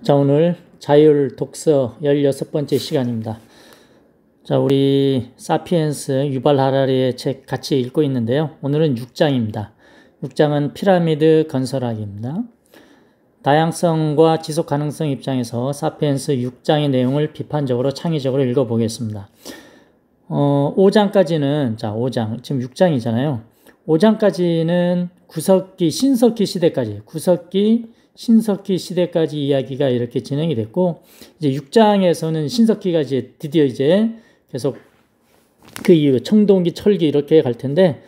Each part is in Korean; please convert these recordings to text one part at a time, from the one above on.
자, 오늘 자율 독서 16번째 시간입니다. 자, 우리 사피엔스 유발 하라리의 책 같이 읽고 있는데요. 오늘은 6장입니다. 6장은 피라미드 건설학입니다. 다양성과 지속 가능성 입장에서 사피엔스 6장의 내용을 비판적으로 창의적으로 읽어보겠습니다. 5장까지는, 자, 5장, 지금 6장이잖아요. 5장까지는 신석기 시대까지 이야기가 이렇게 진행이 됐고, 이제 6장에서는 신석기가 이제 드디어 이제 계속 그 이후 청동기, 철기 이렇게 갈 텐데,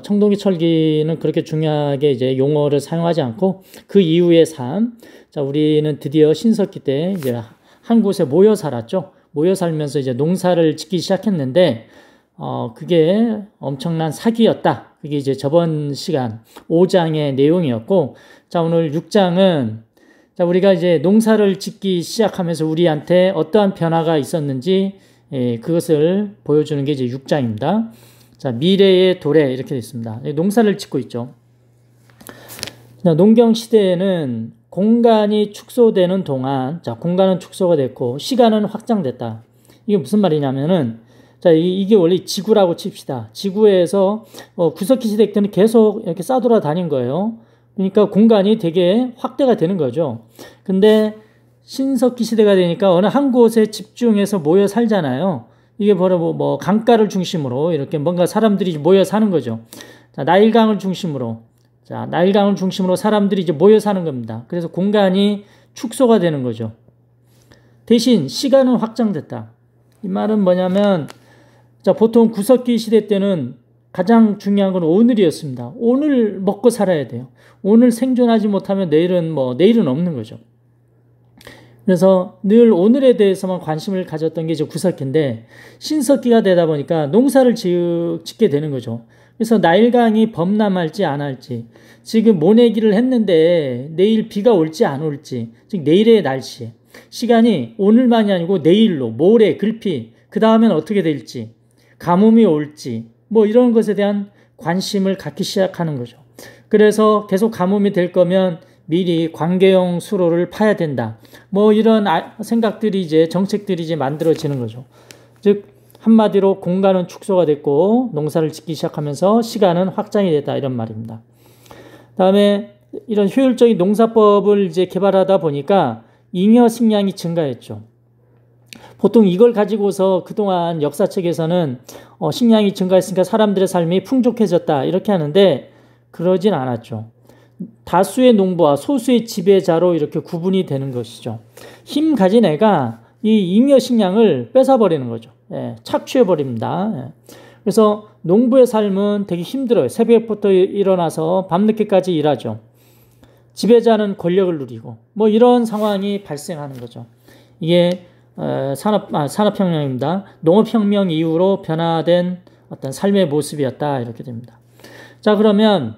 청동기, 철기는 그렇게 중요하게 이제 용어를 사용하지 않고 그 이후의 삶, 자, 우리는 드디어 신석기 때 이제 한 곳에 모여 살았죠. 모여 살면서 이제 농사를 짓기 시작했는데, 그게 엄청난 사기였다. 그게 이제 저번 시간 5장의 내용이었고, 자, 오늘 6장은, 자, 우리가 이제 농사를 짓기 시작하면서 우리한테 어떠한 변화가 있었는지, 그것을 보여주는 게 이제 6장입니다. 자, 미래의 도래, 이렇게 되어 있습니다. 농사를 짓고 있죠. 자, 농경 시대에는 공간이 축소되는 동안, 자, 공간은 축소가 됐고, 시간은 확장됐다. 이게 무슨 말이냐면은, 자, 이게 원래 지구라고 칩시다. 지구에서 구석기 시대 때는 계속 이렇게 싸돌아다닌 거예요. 그러니까 공간이 되게 확대가 되는 거죠. 근데 신석기 시대가 되니까 어느 한 곳에 집중해서 모여 살잖아요. 이게 바로 강가를 중심으로 이렇게 뭔가 사람들이 모여 사는 거죠. 자, 나일강을 중심으로 사람들이 이제 모여 사는 겁니다. 그래서 공간이 축소가 되는 거죠. 대신 시간은 확장됐다. 이 말은 뭐냐면, 자, 보통 구석기 시대 때는 가장 중요한 건 오늘이었습니다. 오늘 먹고 살아야 돼요. 오늘 생존하지 못하면 내일은 없는 거죠. 그래서 늘 오늘에 대해서만 관심을 가졌던 게 이제 구석기인데, 신석기가 되다 보니까 농사를 짓게 되는 거죠. 그래서 나일강이 범람할지 안 할지, 지금 모내기를 했는데 내일 비가 올지 안 올지, 즉 내일의 날씨, 시간이 오늘만이 아니고 내일로, 모레, 글피, 그 다음엔 어떻게 될지, 가뭄이 올지, 이런 것에 대한 관심을 갖기 시작하는 거죠. 그래서 계속 가뭄이 될 거면 미리 관계용 수로를 파야 된다. 이런 생각들이 이제, 정책들이 이제 만들어지는 거죠. 즉, 한마디로 공간은 축소가 됐고, 농사를 짓기 시작하면서 시간은 확장이 됐다. 이런 말입니다. 다음에 이런 효율적인 농사법을 이제 개발하다 보니까 잉여 식량이 증가했죠. 보통 이걸 가지고서 그동안 역사책에서는 식량이 증가했으니까 사람들의 삶이 풍족해졌다 이렇게 하는데, 그러진 않았죠. 다수의 농부와 소수의 지배자로 이렇게 구분이 되는 것이죠. 힘 가진 애가 이 잉여 식량을 뺏어버리는 거죠. 착취해버립니다. 그래서 농부의 삶은 되게 힘들어요. 새벽부터 일어나서 밤늦게까지 일하죠. 지배자는 권력을 누리고 이런 상황이 발생하는 거죠. 이게 산업혁명입니다. 농업혁명 이후로 변화된 어떤 삶의 모습이었다 이렇게 됩니다. 자, 그러면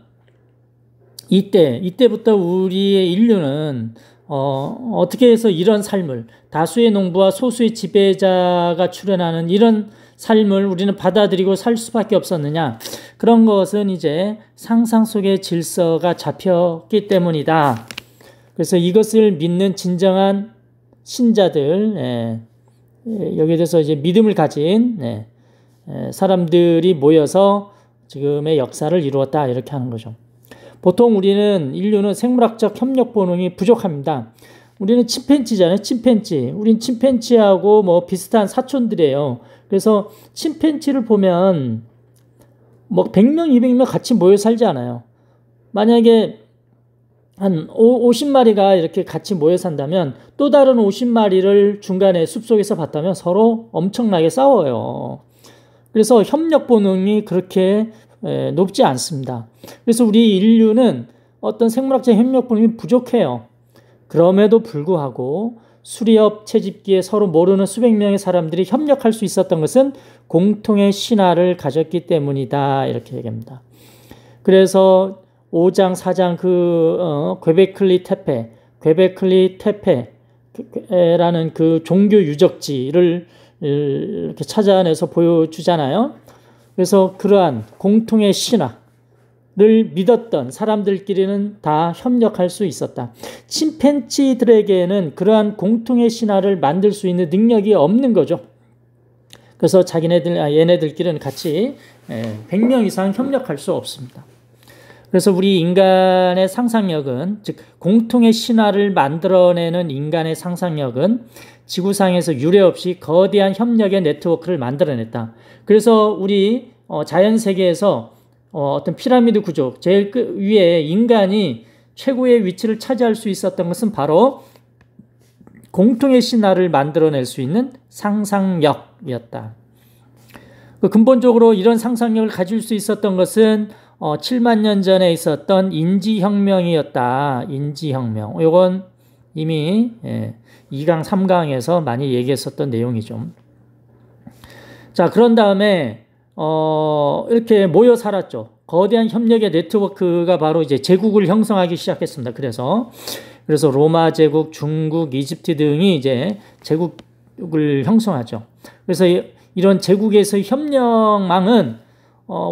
이때부터 우리의 인류는 어떻게 해서 이런 삶을, 다수의 농부와 소수의 지배자가 출현하는 이런 삶을 우리는 받아들이고 살 수밖에 없었느냐? 그런 것은 이제 상상 속의 질서가 잡혔기 때문이다. 그래서 이것을 믿는 진정한 신자들, 여기에 대해서 이제 믿음을 가진 사람들이 모여서 지금의 역사를 이루었다 이렇게 하는 거죠. 보통 인류는 생물학적 협력 본능이 부족합니다. 우리는 침팬지잖아요. 침팬지. 우린 침팬지하고 비슷한 사촌들이에요. 그래서 침팬지를 보면 100명, 200명 같이 모여 살지 않아요. 만약에 한 50마리가 이렇게 같이 모여 산다면 또 다른 50마리를 중간에 숲속에서 봤다면 서로 엄청나게 싸워요. 그래서 협력 본능이 그렇게 높지 않습니다. 그래서 우리 인류는 어떤 생물학적 협력 본능이 부족해요. 그럼에도 불구하고 수리업 채집기에 서로 모르는 수백 명의 사람들이 협력할 수 있었던 것은 공통의 신화를 가졌기 때문이다 이렇게 얘기합니다. 그래서 5장, 4장 괴베클리 테페라는 그 종교 유적지를 이렇게 찾아내서 보여주잖아요. 그래서 그러한 공통의 신화, 믿었던 사람들끼리는 다 협력할 수 있었다. 침팬지들에게는 그러한 공통의 신화를 만들 수 있는 능력이 없는 거죠. 그래서 얘네들끼리는 같이 100명 이상 협력할 수 없습니다. 그래서 우리 인간의 상상력은, 즉 공통의 신화를 만들어내는 인간의 상상력은 지구상에서 유례 없이 거대한 협력의 네트워크를 만들어냈다. 그래서 우리 자연 세계에서 어떤 피라미드 구조, 제일 위에 인간이 최고의 위치를 차지할 수 있었던 것은 바로 공통의 신화를 만들어낼 수 있는 상상력이었다. 근본적으로 이런 상상력을 가질 수 있었던 것은 7만 년 전에 있었던 인지혁명이었다. 인지혁명. 이건 이미 2강, 3강에서 많이 얘기했었던 내용이죠. 자, 그런 다음에 이렇게 모여 살았죠. 거대한 협력의 네트워크가 바로 이제 제국을 형성하기 시작했습니다. 그래서 로마 제국, 중국, 이집트 등이 이제 제국을 형성하죠. 그래서 이런 제국에서의 협력망은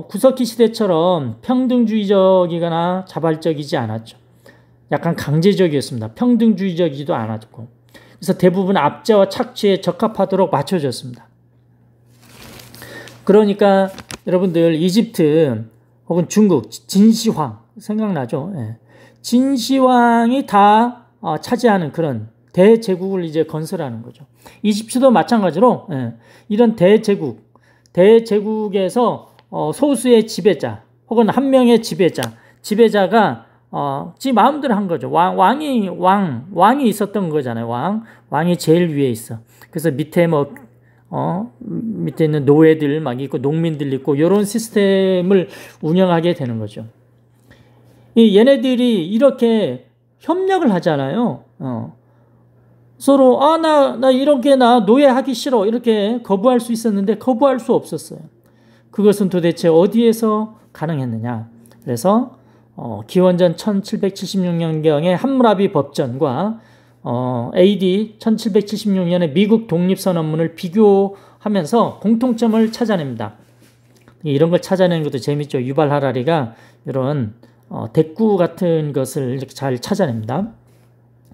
구석기 시대처럼 평등주의적이거나 자발적이지 않았죠. 약간 강제적이었습니다. 평등주의적이지도 않았고. 그래서 대부분 압제와 착취에 적합하도록 맞춰졌습니다. 그러니까 여러분들 이집트 혹은 중국 진시황 생각나죠? 예. 진시황이 다 차지하는 그런 대제국을 이제 건설하는 거죠. 이집트도 마찬가지로 이런 대제국에서 소수의 지배자 혹은 한 명의 지배자가 지 마음대로 한 거죠. 왕이 있었던 거잖아요. 왕이 제일 위에 있어. 그래서 밑에 밑에 있는 노예들 막 있고 농민들 있고 이런 시스템을 운영하게 되는 거죠. 얘네들이 이렇게 협력을 하잖아요. 서로 나 이렇게 나 노예하기 싫어 이렇게 거부할 수 있었는데 거부할 수 없었어요. 그것은 도대체 어디에서 가능했느냐. 그래서 기원전 1776년경의 함무라비 법전과 AD 1776년의 미국 독립선언문을 비교하면서 공통점을 찾아냅니다. 이런 걸 찾아내는 것도 재밌죠. 유발 하라리가 이런 대꾸 같은 것을 이렇게 잘 찾아냅니다.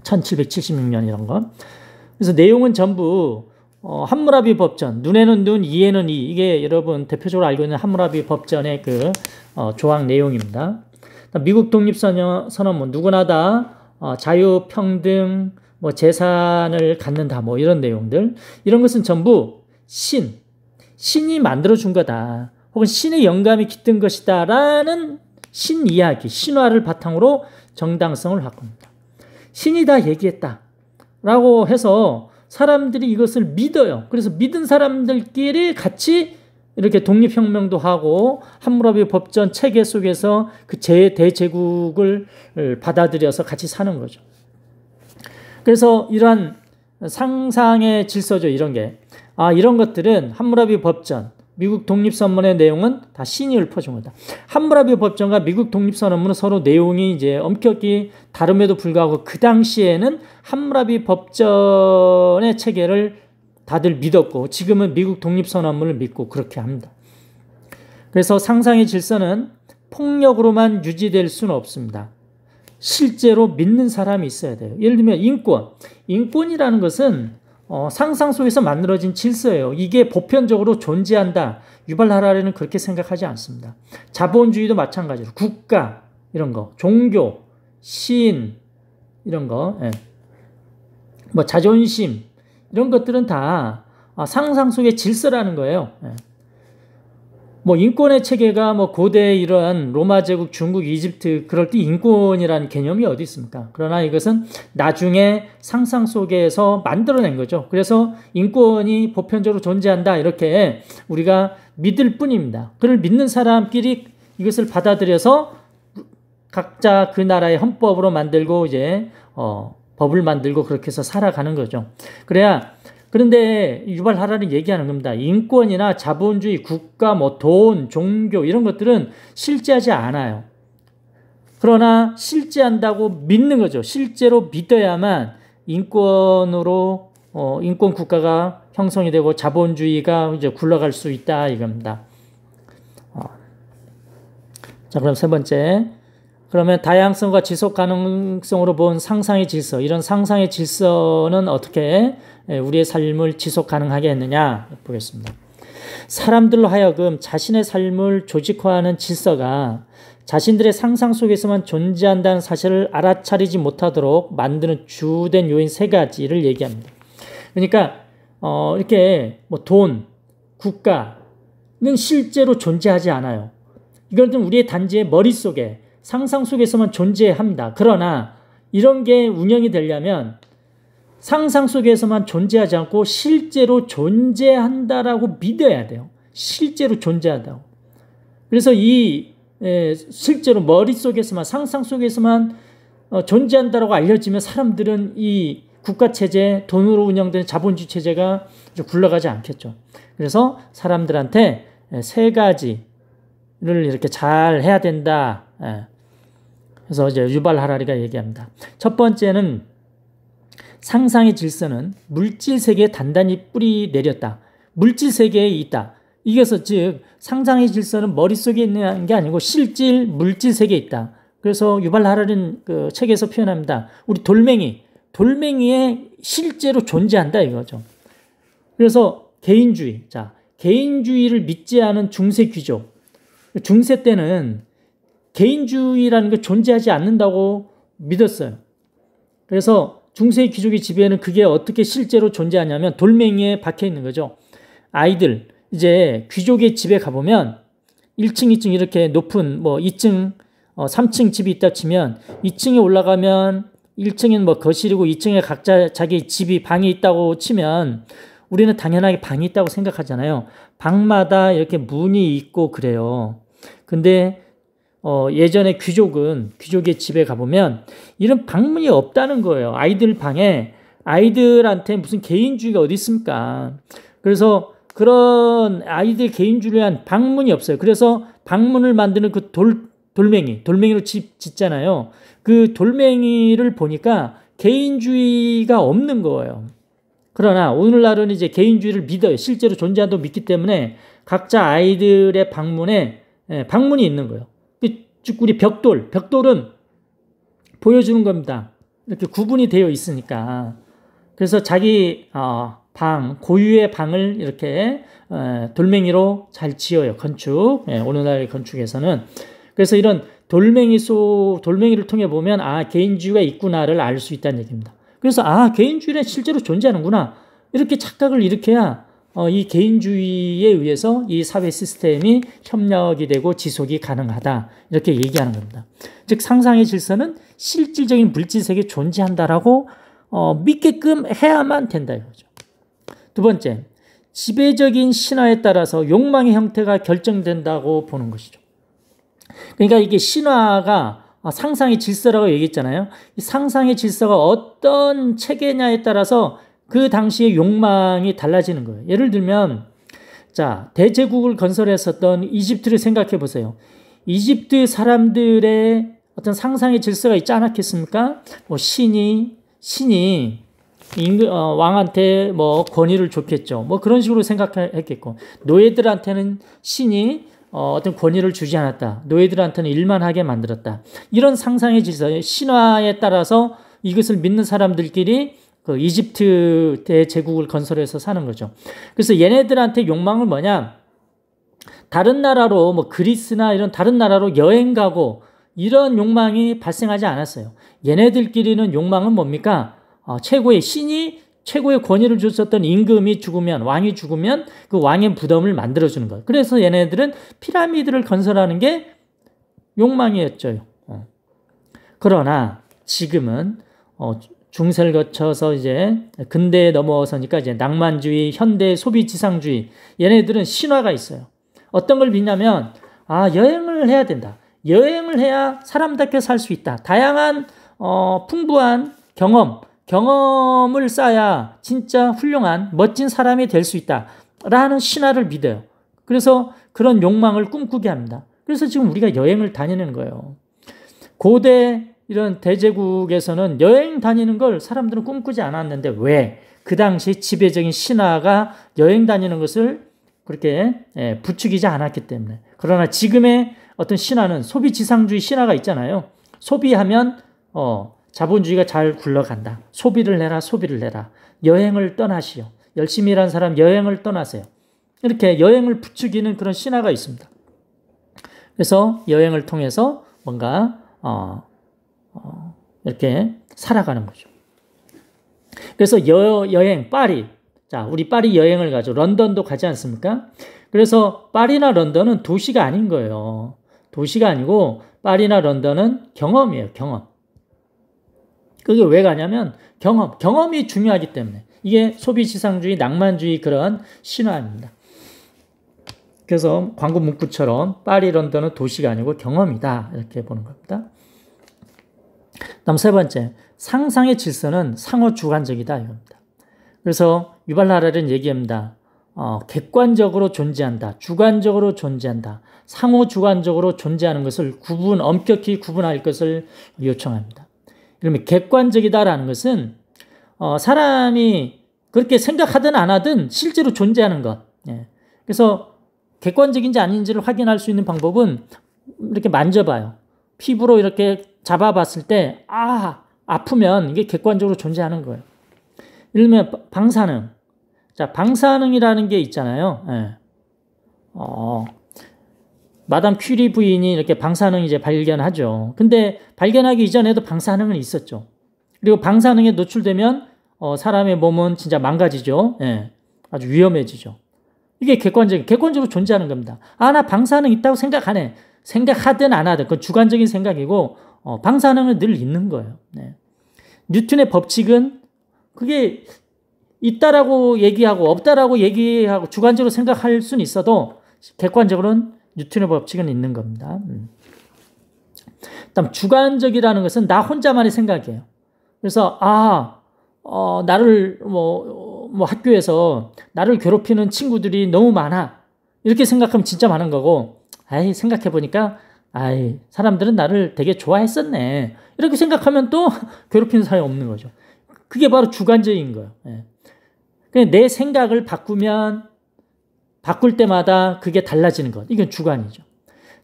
1776년 이런 거. 그래서 내용은 전부 함무라비 법전, 눈에는 눈, 이에는 이. 이게 여러분 대표적으로 알고 있는 함무라비 법전의 그 조항 내용입니다. 미국 독립선언문, 누구나 다 자유, 평등, 재산을 갖는다, 이런 내용들. 이런 것은 전부 신이 만들어준 거다. 혹은 신의 영감이 깃든 것이다. 라는 신 이야기, 신화를 바탕으로 정당성을 바꿉니다. 신이 다 얘기했다. 라고 해서 사람들이 이것을 믿어요. 그래서 믿은 사람들끼리 같이 이렇게 독립혁명도 하고 함무라비 법전 체계 속에서 그 대제국을 받아들여서 같이 사는 거죠. 그래서 이러한 상상의 질서죠. 이런 게. 이런 것들은 함무라비 법전, 미국 독립선언문의 내용은 다 신이 읊어준 거다. 함무라비 법전과 미국 독립선언문은 서로 내용이 이제 엄격히 다름에도 불구하고 그 당시에는 함무라비 법전의 체계를 다들 믿었고 지금은 미국 독립선언문을 믿고 그렇게 합니다. 그래서 상상의 질서는 폭력으로만 유지될 수는 없습니다. 실제로 믿는 사람이 있어야 돼요. 예를 들면 인권이라는 것은 상상 속에서 만들어진 질서예요. 이게 보편적으로 존재한다. 유발 하라리는 그렇게 생각하지 않습니다. 자본주의도 마찬가지로 국가 이런 거, 종교, 신 이런 거, 자존심 이런 것들은 다 상상 속의 질서라는 거예요. 인권의 체계가 고대 이러한 로마 제국, 중국, 이집트 그럴 때 인권이라는 개념이 어디 있습니까? 그러나 이것은 나중에 상상 속에서 만들어낸 거죠. 그래서 인권이 보편적으로 존재한다 이렇게 우리가 믿을 뿐입니다. 그를 믿는 사람끼리 이것을 받아들여서 각자 그 나라의 헌법으로 만들고 이제 법을 만들고 그렇게 해서 살아가는 거죠. 그런데 유발 하라리 얘기하는 겁니다. 인권이나 자본주의, 국가, 돈, 종교 이런 것들은 실제하지 않아요. 그러나 실제한다고 믿는 거죠. 실제로 믿어야만 인권 국가가 형성이 되고 자본주의가 이제 굴러갈 수 있다 이겁니다. 자, 그럼 세 번째. 그러면 다양성과 지속 가능성으로 본 상상의 질서. 이런 상상의 질서는 어떻게 우리의 삶을 지속 가능하게 했느냐 보겠습니다. 사람들로 하여금 자신의 삶을 조직화하는 질서가 자신들의 상상 속에서만 존재한다는 사실을 알아차리지 못하도록 만드는 주된 요인 세 가지를 얘기합니다. 그러니까 이렇게 뭐 돈, 국가는 실제로 존재하지 않아요. 이건 우리의 단지의 머릿속에 상상 속에서만 존재합니다. 그러나 이런 게 운영이 되려면 상상 속에서만 존재하지 않고 실제로 존재한다라고 믿어야 돼요. 실제로 존재한다고. 그래서 실제로 머릿속에서만 상상 속에서만 존재한다라고 알려지면 사람들은 이 국가체제, 돈으로 운영되는 자본주의 체제가 굴러가지 않겠죠. 그래서 사람들한테 세 가지를 이렇게 잘 해야 된다. 그래서 이제 유발 하라리가 얘기합니다. 첫 번째는 상상의 질서는 물질 세계에 단단히 뿌리 내렸다. 물질 세계에 있다. 이게서 즉 상상의 질서는 머릿속에 있는 게 아니고 실질 물질 세계에 있다. 그래서 유발 하라리는 그 책에서 표현합니다. 우리 돌멩이에 실제로 존재한다 이거죠. 그래서 개인주의. 자, 개인주의를 믿지 않은 중세 귀족. 중세 때는 개인주의라는 게 존재하지 않는다고 믿었어요. 그래서 중세 귀족의 집에는 그게 어떻게 실제로 존재하냐면 돌멩이에 박혀 있는 거죠. 아이들, 이제 귀족의 집에 가보면 1층, 2층 이렇게 높은 뭐 2층, 3층 집이 있다 치면 2층에 올라가면 1층은 뭐 거실이고 2층에 각자 자기 집이 방이 있다고 치면 우리는 당연하게 방이 있다고 생각하잖아요. 방마다 이렇게 문이 있고 그래요. 근데 예전에 귀족의 집에 가보면 이런 방문이 없다는 거예요. 아이들 방에 아이들한테 무슨 개인주의가 어디 있습니까? 그래서 그런 아이들 개인주의를 위한 방문이 없어요. 그래서 방문을 만드는 그 돌멩이로 집 짓잖아요. 그 돌멩이를 보니까 개인주의가 없는 거예요. 그러나 오늘날은 이제 개인주의를 믿어요. 실제로 존재한다고 믿기 때문에 각자 아이들의 방문에 방문이 있는 거예요. 즉 우리 벽돌은 보여주는 겁니다. 이렇게 구분이 되어 있으니까. 그래서 자기 고유의 방을 이렇게 돌멩이로 잘 지어요. 건축. 오늘날 건축에서는. 그래서 이런 돌멩이를 통해 보면 개인주의가 있구나를 알 수 있다는 얘기입니다. 그래서 개인주의는 실제로 존재하는구나. 이렇게 착각을 일으켜야 이 개인주의에 의해서 이 사회 시스템이 협력이 되고 지속이 가능하다. 이렇게 얘기하는 겁니다. 즉 상상의 질서는 실질적인 물질 세계에 존재한다라고 믿게끔 해야만 된다 이거죠. 두 번째, 지배적인 신화에 따라서 욕망의 형태가 결정된다고 보는 것이죠. 그러니까 이게 신화가 상상의 질서라고 얘기했잖아요. 이 상상의 질서가 어떤 체계냐에 따라서 그 당시의 욕망이 달라지는 거예요. 예를 들면 대제국을 건설했었던 이집트를 생각해 보세요. 이집트 사람들의 어떤 상상의 질서가 있지 않았겠습니까? 뭐 신이 왕한테 뭐 권위를 줬겠죠. 뭐 그런 식으로 생각했겠고, 노예들한테는 신이 어떤 권위를 주지 않았다. 노예들한테는 일만 하게 만들었다. 이런 상상의 질서, 신화에 따라서 이것을 믿는 사람들끼리 그 이집트 대제국을 건설해서 사는 거죠. 그래서 얘네들한테 욕망은 뭐냐? 다른 나라로 뭐 그리스나 이런 다른 나라로 여행 가고 이런 욕망이 발생하지 않았어요. 얘네들끼리는 욕망은 뭡니까? 신이 최고의 권위를 줬었던 임금이 죽으면, 왕이 죽으면 그 왕의 무덤을 만들어주는 거예요. 그래서 얘네들은 피라미드를 건설하는 게 욕망이었죠. 그러나 지금은 중세를 거쳐서 이제 근대에 넘어서니까 이제 낭만주의, 현대 소비 지상주의, 얘네들은 신화가 있어요. 어떤 걸 믿냐면 여행을 해야 된다. 여행을 해야 사람답게 살 수 있다. 다양한 풍부한 경험을 쌓아야 진짜 훌륭한 멋진 사람이 될 수 있다라는 신화를 믿어요. 그래서 그런 욕망을 꿈꾸게 합니다. 그래서 지금 우리가 여행을 다니는 거예요. 고대 이런 대제국에서는 여행 다니는 걸 사람들은 꿈꾸지 않았는데 왜? 그 당시 지배적인 신화가 여행 다니는 것을 그렇게 부추기지 않았기 때문에. 그러나 지금의 어떤 신화는 소비지상주의 신화가 있잖아요. 소비하면 자본주의가 잘 굴러간다. 소비를 해라, 소비를 해라. 여행을 떠나시오. 열심히 일하는 사람 여행을 떠나세요. 이렇게 여행을 부추기는 그런 신화가 있습니다. 그래서 여행을 통해서 뭔가 이렇게 살아가는 거죠. 그래서 여행 파리, 자 우리 파리 여행을 가죠. 런던도 가지 않습니까? 그래서 파리나 런던은 도시가 아닌 거예요. 도시가 아니고 파리나 런던은 경험이에요. 경험. 그게 왜 가냐면 경험이 중요하기 때문에. 이게 소비지상주의, 낭만주의 그런 신화입니다. 그래서 광고 문구처럼 파리, 런던은 도시가 아니고 경험이다. 이렇게 보는 겁니다. 다음 세 번째, 상상의 질서는 상호주관적이다. 이겁니다. 그래서 유발 하랄은 얘기합니다. 객관적으로 존재한다. 주관적으로 존재한다. 상호주관적으로 존재하는 것을 엄격히 구분할 것을 요청합니다. 그러면 객관적이다라는 것은 사람이 그렇게 생각하든 안 하든 실제로 존재하는 것. 예. 그래서 객관적인지 아닌지를 확인할 수 있는 방법은 이렇게 만져봐요. 피부로 이렇게 잡아봤을 때 아프면 이게 객관적으로 존재하는 거예요. 예를 들면 방사능. 자, 방사능이라는 게 있잖아요. 예. 마담 큐리 부인이 이렇게 방사능 이제 발견하죠. 근데 발견하기 이전에도 방사능은 있었죠. 그리고 방사능에 노출되면 사람의 몸은 진짜 망가지죠. 예. 아주 위험해지죠. 이게 객관적으로 존재하는 겁니다. 나 방사능 있다고 생각하네. 생각하든 안 하든 그건 주관적인 생각이고 방사능은 늘 있는 거예요. 네. 뉴턴의 법칙은 그게 있다라고 얘기하고 없다라고 얘기하고 주관적으로 생각할 수는 있어도 객관적으로는 뉴턴의 법칙은 있는 겁니다. 그다음 주관적이라는 것은 나 혼자만의 생각이에요. 그래서 나를 학교에서 나를 괴롭히는 친구들이 너무 많아. 이렇게 생각하면 진짜 많은 거고 생각해보니까 사람들은 나를 되게 좋아했었네. 이렇게 생각하면 또 괴롭히는 사람이 없는 거죠. 그게 바로 주관적인 거예요. 그냥 내 생각을 바꿀 때마다 그게 달라지는 것. 이건 주관이죠.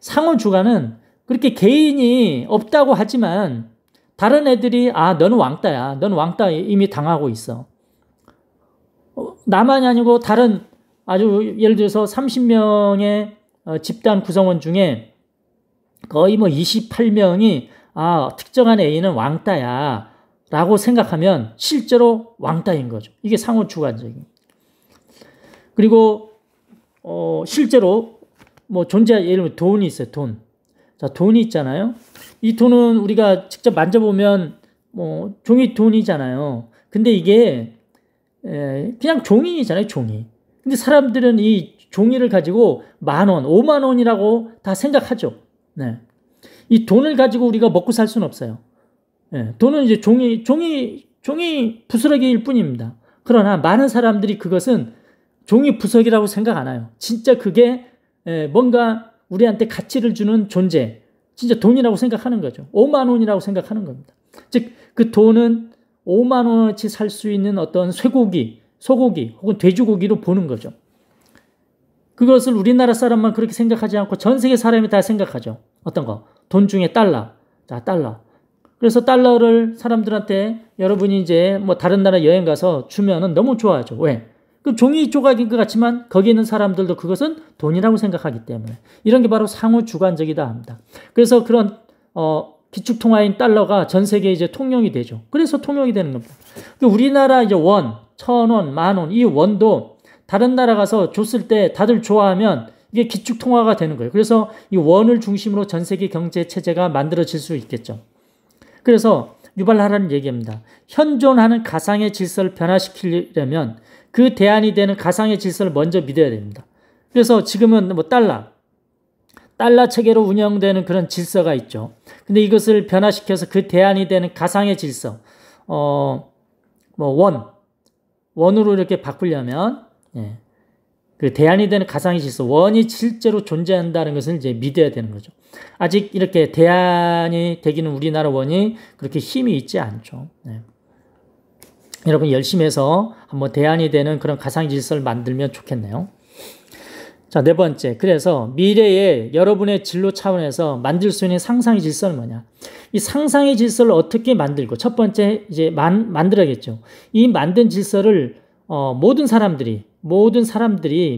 상호주관은 그렇게 개인이 없다고 하지만 다른 애들이 너는 왕따야. 너는 왕따 이미 당하고 있어. 나만이 아니고 다른 아주 예를 들어서 30명의 집단 구성원 중에 거의 28명이 특정한 A는 왕따야 라고 생각하면 실제로 왕따인 거죠. 이게 상호주관적인. 그리고 실제로 예를 들면 돈이 있어요. 돈. 자, 돈이 있잖아요. 이 돈은 우리가 직접 만져보면 종이 돈이잖아요. 근데 이게 그냥 종이잖아요. 종이. 근데 사람들은 이 종이를 가지고 10,000원, 50,000원이라고 다 생각하죠. 네. 이 돈을 가지고 우리가 먹고 살 수는 없어요. 네. 돈은 이제 종이 부스러기일 뿐입니다. 그러나 많은 사람들이 그것은 종이 부석이라고 생각 안 해요. 진짜 그게 뭔가 우리한테 가치를 주는 존재, 진짜 돈이라고 생각하는 거죠. 50,000원이라고 생각하는 겁니다. 즉, 그 돈은 50,000원어치 살 수 있는 어떤 쇠고기, 소고기 혹은 돼지고기로 보는 거죠. 그것을 우리나라 사람만 그렇게 생각하지 않고 전 세계 사람이 다 생각하죠. 어떤 거? 돈 중에 달러. 자, 달러. 그래서 달러를 사람들한테 여러분이 이제 다른 나라 여행 가서 주면은 너무 좋아하죠. 왜? 그 종이 조각인 것 같지만 거기 있는 사람들도 그것은 돈이라고 생각하기 때문에 이런 게 바로 상호주관적이다 합니다. 그래서 그런 기축통화인 달러가 전 세계에 이제 통용이 되죠. 그래서 통용이 되는 겁니다. 우리나라 이제 1,000원, 10,000원 이 원도 다른 나라 가서 줬을 때 다들 좋아하면 이게 기축통화가 되는 거예요. 그래서 이 원을 중심으로 전 세계 경제 체제가 만들어질 수 있겠죠. 그래서 유발 하랄은 얘기합니다. 현존하는 가상의 질서를 변화시키려면 그 대안이 되는 가상의 질서를 먼저 믿어야 됩니다. 그래서 지금은 달러 체계로 운영되는 그런 질서가 있죠. 근데 이것을 변화시켜서 그 대안이 되는 가상의 질서, 원으로 이렇게 바꾸려면, 그 대안이 되는 가상의 질서, 원이 실제로 존재한다는 것을 이제 믿어야 되는 거죠. 아직 이렇게 대안이 되기는 우리나라 원이 그렇게 힘이 있지 않죠. 여러분 열심히 해서 한번 대안이 되는 그런 가상의 질서를 만들면 좋겠네요. 자, 네 번째. 그래서 미래의 여러분의 진로 차원에서 만들 수 있는 상상의 질서는 뭐냐? 이 상상의 질서를 어떻게 만들고, 첫 번째 이제 만들어야겠죠. 이 만든 질서를 모든 사람들이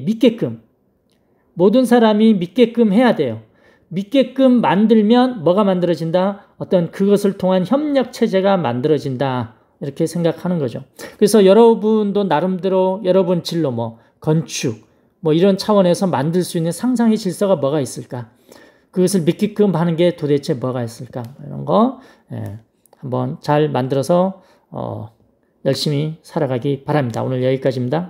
믿게끔, 모든 사람이 믿게끔 해야 돼요. 믿게끔 만들면 뭐가 만들어진다? 어떤 그것을 통한 협력 체제가 만들어진다. 이렇게 생각하는 거죠. 그래서 여러분도 나름대로 여러분 진로, 건축, 이런 차원에서 만들 수 있는 상상의 질서가 뭐가 있을까? 그것을 믿게끔 하는 게 도대체 뭐가 있을까? 이런 거 한번 잘 만들어서 열심히 살아가기 바랍니다. 오늘 여기까지입니다.